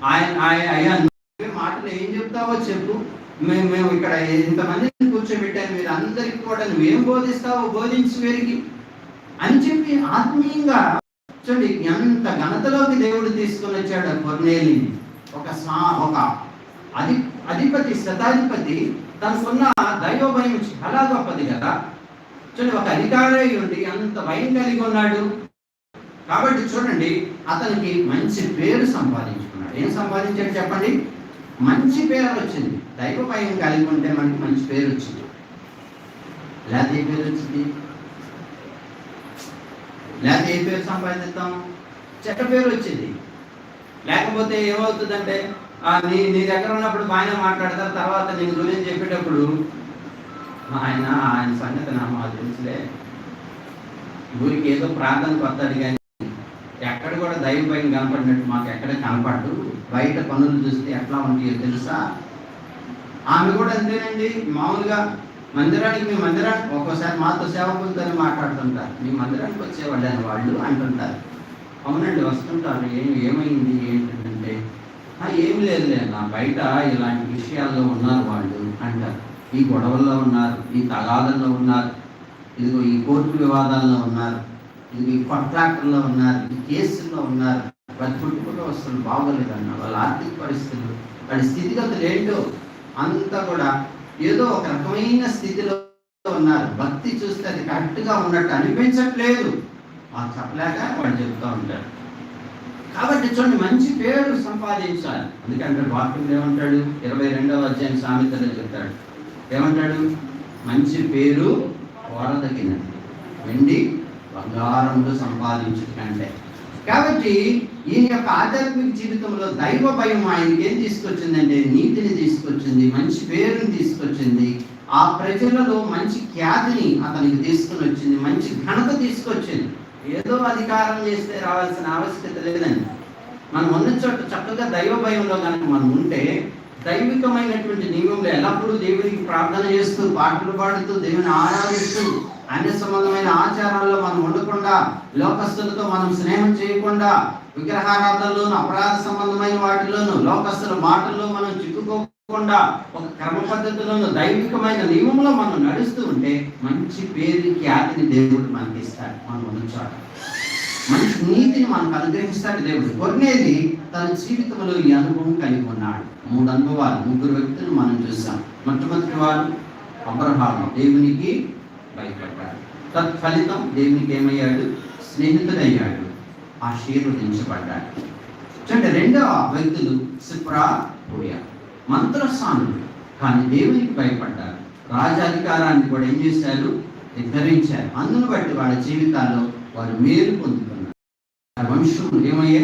అయ్యా మాటలు ఏం చెప్తావో చెప్పు, మేము ఇక్కడ ఇంతమందిని కూర్చోబెట్టాను, మీరు అందరికి కూడా నువ్వేం బోధిస్తావో బోధించి వీరికి అని చెప్పి ఆత్మీయంగా చూడండి ఎంత ఘనతలోకి దేవుడు తీసుకొని వచ్చాడు కొర్నేలిని. ఒక అధిపతి, శతాధిపతి తనకున్న దైవ భయం చాలా గొప్పది కదా. చూడండి, ఒక అధికారి ఉండి అంత భయం కలిగి ఉన్నాడు కాబట్టి చూడండి అతనికి మంచి పేరు సంపాదించుకున్నాడు. ఏం సంపాదించాడు చెప్పండి? మంచి పేరు వచ్చింది. దైవ భయం కలిగి ఉంటే మనకి మంచి పేరు వచ్చింది. లేకపోతే ఏ పేరు వచ్చింది? లేకపోతే ఏ పేరు సంపాదిస్తాం? చెడ్డ పేరు వచ్చింది. లేకపోతే ఏమవుతుందంటే నీ దగ్గర ఉన్నప్పుడు బాగానే మాట్లాడతారు, తర్వాత నేను గురించి చెప్పేటప్పుడు ఆయన సంగతి నాకు తెలుసులే, ఊరికి ఏదో ప్రార్థనకు వస్తాడు కానీ ఎక్కడ కూడా దైవ భయం కనపడినట్టు మాకు ఎక్కడ కనపడ్డు, బయట పనులు చూస్తే ఎట్లా ఉంటాయో తెలుసా. ఆమె కూడా అంతేనండి. మామూలుగా మీ మందిరానికి ఒక్కోసారి మాతో సేవకులతో మాట్లాడుతుంటారు, మీ మందిరానికి వచ్చేవాళ్ళని వాళ్ళు అంటుంటారు. అవునండి వస్తుంటారు, ఏమైంది ఏంటంటే ఏమి లేదులే నా బయట ఇలాంటి విషయాల్లో ఉన్నారు వాళ్ళు అంటారు, ఈ గొడవల్లో ఉన్నారు, ఈ తగాదల్లో ఉన్నారు, ఇదిగో ఈ కోర్టు వివాదాల్లో ఉన్నారు, ఇది ఈ కాంట్రాక్టర్లో ఉన్నారు, ఈ కేసుల్లో ఉన్నారు, వాళ్ళ కుటుంబ వస్తువులు బాగోలేదన్న, వాళ్ళ ఆర్థిక పరిస్థితులు, వాళ్ళ స్థితిగతులు ఏంటో అంతా కూడా ఏదో ఒక రకమైన స్థితిలో ఉన్నారు. భక్తి చూస్తే అది కరెక్ట్గా ఉన్నట్టు అనిపించట్లేదు, మాకు చెప్పలేక వాళ్ళు చెప్తూ ఉంటారు. కాబట్టి చూడండి మంచి పేరు సంపాదించాలి. అందుకంటే వాక్యం ఏమంటాడు? 22వ అధ్యాయం సామెతలో చెప్తాడు, ఏమంటాడు? మంచి పేరు కోరదగినది, వెండి బంగారంలో సంపాదించడం కంటే. కాబట్టి ఈయన యొక్క ఆధ్యాత్మిక జీవితంలో దైవ భయం ఆయనకి ఏం తీసుకొచ్చిందంటే నీతిని తీసుకొచ్చింది, మంచి పేరుని తీసుకొచ్చింది, ఆ ప్రజలలో మంచి ఖ్యాతిని అతనికి తీసుకుని వచ్చింది, మంచి ఘనత తీసుకొచ్చింది. ఏదో అధికారం చేస్తే రావాల్సిన ఆవశ్యకత లేదండి. మనం ఉన్న చోట చక్కగా దైవ భయంలో కనుక మనం ఉంటే దైవికమైనటువంటి నియమంలో ఎల్లప్పుడూ దేవుడికి ప్రార్థన చేస్తూ పాటలు పాడుతూ దేవుని ఆరాధిస్తూ అన్య సంబంధమైన ఆచారాల్లో మనం ఉండకుండా, లోకస్తులతో మనం స్నేహం చేయకుండా, విగ్రహారాధనలోను అపరాధ సంబంధమైన వాటిలోను లోకస్తుల మాటల్లో మనం చిక్కుకోకుండా ఒక క్రమ పద్ధతిలోను దైవికమైన నియమంలో మనం నడుస్తూ ఉంటే మంచి పేరు ఖ్యాతిని దేవుడు మనకి ఇస్తాడు. మనం ఉన్నచోట మంచి నీతిని మనకు అనుగ్రహిస్తాడు దేవుడు. కొర్నేలి తన జీవితంలో ఈ అనుభవం కలిగి ఉన్నాడు. 3 అనుభవాలు, 3 వ్యక్తులు మనం చూసాం. మొట్టమొదటి వారు అబ్రహాము, దేవునికి భయపడ్డాడు. తత్ఫలితం దేవునికి ఏమయ్యాడు? స్నేహితుడయ్యాడు, ఆశీర్వదించబడ్డాడు. చూడండి, 2వ వ్యక్తులు సిప్రా, పూయా, మంత్రస్థానులు కానీ దేవునికి భయపడ్డారు. రాజాధికారాన్ని కూడా ఏం చేశారు? నిర్ధరించారు. అందును బట్టి వాళ్ళ జీవితాల్లో వారు మేలు పొందుతున్నారు. వంశం ఏమయ్యే?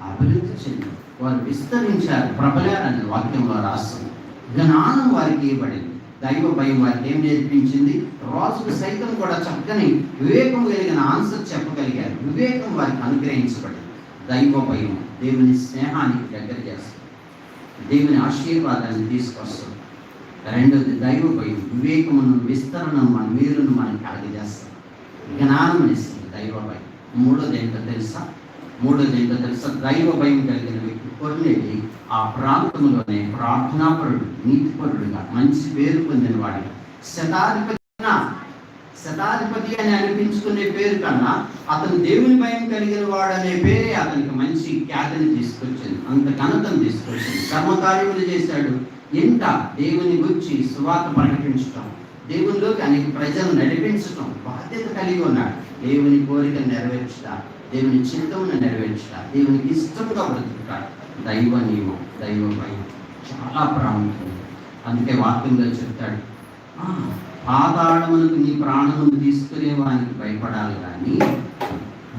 అభివృద్ధి చెంది వారు విస్తరించారు, ప్రబలారని వాక్యంలో రాస్తుంది. జ్ఞానం వారికి ఇవ్వబడింది. దైవ భయం వారికి ఏం నేర్పించింది? రాజుకు సైతం కూడా చక్కని వివేకం కలిగిన ఆన్సర్ చెప్పగలిగారు. వివేకం వారికి అనుగ్రహించబడింది. దైవ భయం దేవుని స్నేహానికి దగ్గర చేస్తుంది, దేవుని ఆశీర్వాదాన్ని తీసుకొస్తుంది. 2వది దైవ భయం వివేకమును, విస్తరణను, మన మేలును మనకి కలగజేస్తుంది, జ్ఞానం ఇస్తుంది దైవ భయం. 3వది ఏంటో తెలుసా? దైవ భయం కలిగిన వ్యక్తి కొర్నేలి ఆ ప్రాంతంలోనే ప్రార్థనాపరుడు, నీతిపరుడుగా మంచి పేరు పొందిన వాడిగా, శతాధిపతి అని అనిపించుకునే పేరు కన్నా అతను దేవుని భయం కలిగిన వాడనే పేరే అతనికి మంచి ఖ్యాతిని తీసుకొచ్చింది, అంత ఘనతను తీసుకొచ్చింది. కర్మకార్యములు చేశాడు. ఇంట దేవుని గురించి సువార్త ప్రకటించటం, దేవునిలోకి అనేక ప్రజలు నడిపించటం బాధ్యత కలిగి ఉన్నాడు. దేవుని కోరిక నెరవేర్చుట, దేవుని చిత్తమును నెరవేర్చుట, దేవునికి ఇష్టంగా బ్రతుకుట. దైవ నియమం, దైవ భయం చాలా ప్రాముఖ్యం. అందుకే వాక్యంలో చెప్తాడు, పాతాళమునకు నీ ప్రాణమును తీసుకునే వానికి భయపడాలి కానీ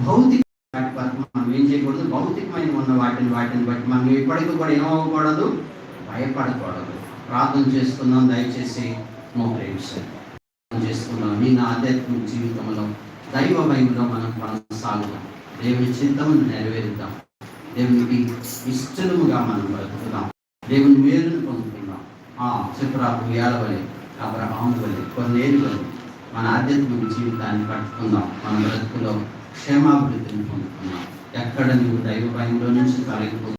భౌతిక వాటి వరకు మనం ఏం చేయకూడదు. భౌతికమైన ఉన్న వాటిని బట్టి మనం ఎప్పటికీ కూడా ఏమవ్వకూడదు, భయపడకూడదు. ప్రార్థన చేసుకుందాం, దయచేసి చేసుకుందాం. నీ ఆధ్యాత్మిక జీవితంలో దైవ భయంలో మనం కొనసాగుదాం, దేవుని చిత్తమును నెరవేరుద్దాం, దేవునికి ఇష్టముగా మనం బ్రతుకుదాం, దేవుని మేలును పొందుకుందాం. సిప్రా, పూయా వలె, అబ్రహాము వలె, కొర్నేలి వలె మన ఆధ్యాత్మిక జీవితాన్ని కట్టుకుందాం. మన బ్రతుకులో క్షేమాభివృద్ధిని పొందుకుందాం. ఎక్కడ నీవు దైవ భయంలో నుంచి తొలగిపో